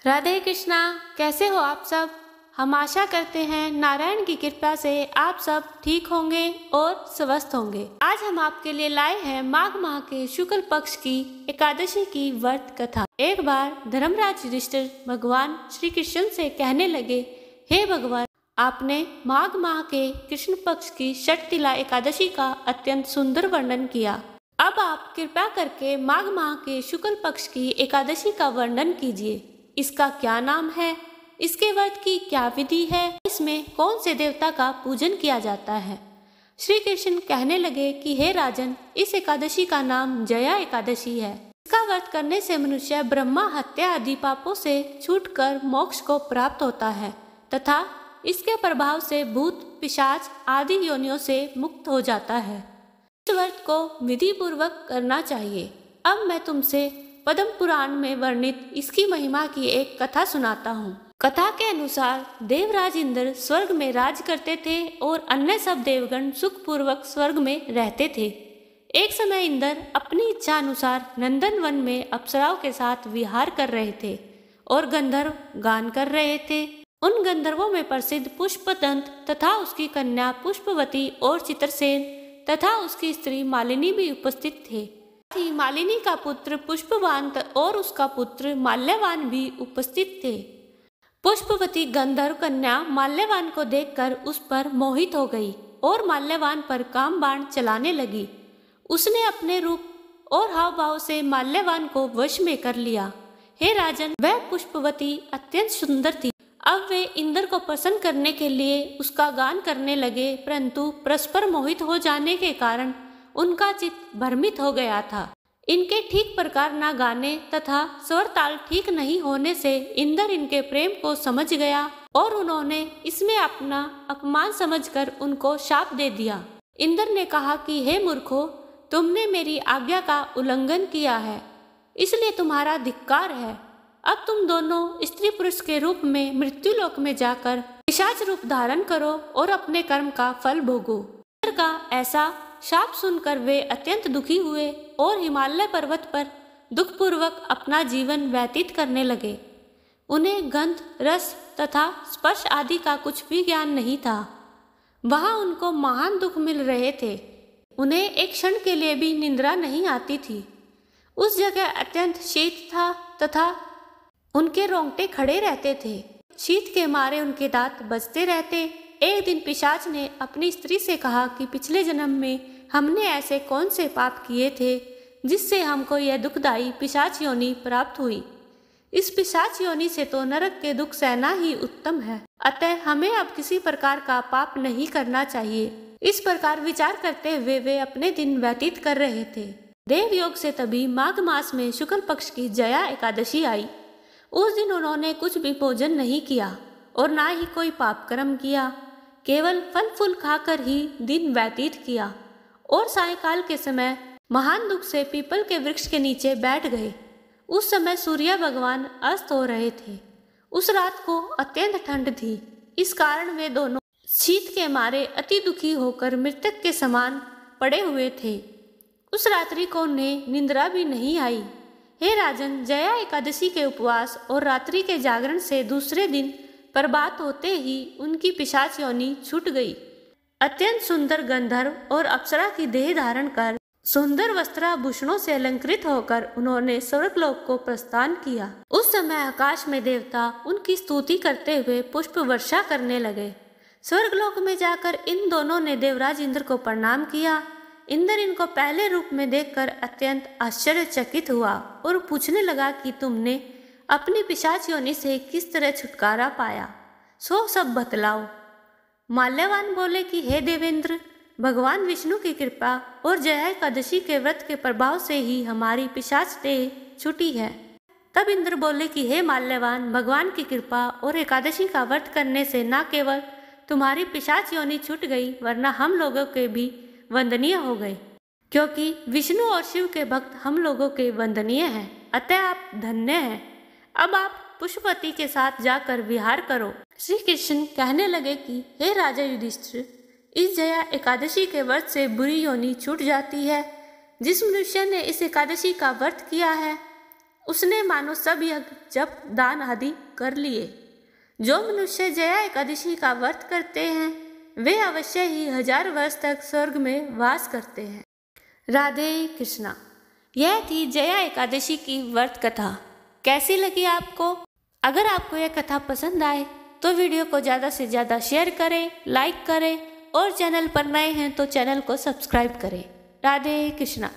राधे कृष्णा। कैसे हो आप सब? हम आशा करते हैं नारायण की कृपा से आप सब ठीक होंगे और स्वस्थ होंगे। आज हम आपके लिए लाए हैं माघ माह के शुक्ल पक्ष की एकादशी की व्रत कथा। एक बार धर्मराज युधिष्ठिर भगवान श्री कृष्ण से कहने लगे, हे भगवान, आपने माघ माह के कृष्ण पक्ष की षटतिला एकादशी का अत्यंत सुंदर वर्णन किया। अब आप कृपा करके माघ माह के शुक्ल पक्ष की एकादशी का वर्णन कीजिए। इसका क्या नाम है, इसके व्रत की क्या विधि है, इसमें कौन से देवता का पूजन किया जाता है। श्री कृष्ण कहने लगे कि हे राजन, इस एकादशी का नाम जया एकादशी है। इसका व्रत करने से मनुष्य ब्रह्मा हत्या आदि पापों से छूटकर मोक्ष को प्राप्त होता है तथा इसके प्रभाव से भूत पिशाच आदि योनियों से मुक्त हो जाता है। इस व्रत को विधि पूर्वक करना चाहिए। अब मैं तुमसे पद्म पुराण में वर्णित इसकी महिमा की एक कथा सुनाता हूँ। कथा के अनुसार देवराज इंद्र स्वर्ग में राज करते थे और अन्य सब देवगण सुख पूर्वक स्वर्ग में रहते थे। एक समय इंद्र अपनी इच्छा अनुसार नंदन वन में अप्सराओं के साथ विहार कर रहे थे और गंधर्व गान कर रहे थे। उन गंधर्वों में प्रसिद्ध पुष्पदंत तथा उसकी कन्या पुष्पवती और चित्रसेन तथा उसकी स्त्री मालिनी भी उपस्थित थे। मालिनी का पुत्र पुष्पवान और उसका पुत्र माल्यवान भी उपस्थित थे। पुष्पवती गंधर्व कन्या माल्यवान को देखकर उस पर मोहित हो गई और माल्यवान पर काम बाण चलाने लगी। उसने अपने रूप और हाव भाव से माल्यवान को वश में कर लिया। हे राजन, वह पुष्पवती अत्यंत सुंदर थी। अब वे इंद्र को प्रसन्न करने के लिए उसका गान करने लगे, परंतु परस्पर मोहित हो जाने के कारण उनका चित्त भ्रमित हो गया था। इनके ठीक प्रकार न गाने तथा स्वर ताल ठीक नहीं होने से इंद्र इनके प्रेम को समझ गया और उन्होंने इसमें अपना अपमान समझकर उनको शाप दे दिया। इंद्र ने कहा कि हे मूर्खों, तुमने मेरी आज्ञा का उल्लंघन किया है, इसलिए तुम्हारा धिक्कार है। अब तुम दोनों स्त्री पुरुष के रूप में मृत्युलोक में जाकर पिशाच रूप धारण करो और अपने कर्म का फल भोगो। इंद्र का ऐसा शाप सुनकर वे अत्यंत दुखी हुए और हिमालय पर्वत पर दुखपूर्वक अपना जीवन व्यतीत करने लगे। उन्हें गंध, रस तथा स्पर्श आदि का कुछ भी ज्ञान नहीं था। वहां उनको महान दुख मिल रहे थे। उन्हें एक क्षण के लिए भी निद्रा नहीं आती थी। उस जगह अत्यंत शीत था तथा उनके रोंगटे खड़े रहते थे। शीत के मारे उनके दांत बजते रहते। एक दिन पिशाच ने अपनी स्त्री से कहा कि पिछले जन्म में हमने ऐसे कौन से पाप किए थे जिससे हमको यह दुखदायी पिशाच योनि प्राप्त हुई। इस पिशाच योनि से तो नरक के दुख सहना ही उत्तम है, अतः हमें अब किसी प्रकार का पाप नहीं करना चाहिए। इस प्रकार विचार करते हुए वे अपने दिन व्यतीत कर रहे थे। देवयोग से तभी माघ मास में शुक्ल पक्ष की जया एकादशी आई। उस दिन उन्होंने कुछ भी भोजन नहीं किया और ना ही कोई पाप कर्म किया, केवल फल फूल खाकर ही दिन व्यतीत किया और सायंकाल के समय महान दुख से पीपल के वृक्ष के नीचे बैठ गए। उस समय सूर्य भगवान अस्त हो रहे थे। उस रात को अत्यंत ठंड थी, इस कारण वे दोनों शीत के मारे अति दुखी होकर मृतक के समान पड़े हुए थे। उस रात्रि को उन्हें निंद्रा भी नहीं आई। हे राजन, जया एकादशी के उपवास और रात्रि के जागरण से दूसरे दिन प्रभात होते ही उनकी पिशाच योनि छूट गई। अत्यंत सुंदर गंधर्व और अप्सरा की देह धारण कर सुंदर वस्त्राभूषणों से अलंकृत होकर उन्होंने स्वर्गलोक को प्रस्थान किया। उस समय आकाश में देवता उनकी स्तुति करते हुए पुष्प वर्षा करने लगे। स्वर्गलोक में जाकर इन दोनों ने देवराज इंद्र को प्रणाम किया। इंद्र इनको पहले रूप में देखकर अत्यंत आश्चर्यचकित हुआ और पूछने लगा कि तुमने अपनी पिशाच योनि से किस तरह छुटकारा पाया, सो सब बतलाओ। माल्यवान बोले कि हे देवेंद्र, भगवान विष्णु की कृपा और जया एकादशी के व्रत के प्रभाव से ही हमारी पिशाच देह छूटी है। तब इंद्र बोले कि हे माल्यवान, भगवान की कृपा और एकादशी का व्रत करने से न केवल तुम्हारी पिशाच योनि छूट गई, वरना हम लोगों के भी वंदनीय हो गए, क्योंकि विष्णु और शिव के भक्त हम लोगों के वंदनीय हैं, अतः आप धन्य हैं। अब आप पुष्पवती के साथ जाकर विहार करो। श्री कृष्ण कहने लगे कि हे राजा युधिष्ठिर, इस जया एकादशी के व्रत से बुरी योनि छूट जाती है। जिस मनुष्य ने इस एकादशी का व्रत किया है उसने मानो सब यज्ञ जप दान आदि कर लिए। जो मनुष्य जया एकादशी का व्रत करते हैं वे अवश्य ही 1000 वर्ष तक स्वर्ग में वास करते हैं। राधे कृष्णा। यह थी जया एकादशी की व्रत कथा। कैसी लगी आपको? अगर आपको यह कथा पसंद आए तो वीडियो को ज़्यादा से ज़्यादा शेयर करें, लाइक करें और चैनल पर नए हैं तो चैनल को सब्सक्राइब करें। राधे कृष्णा।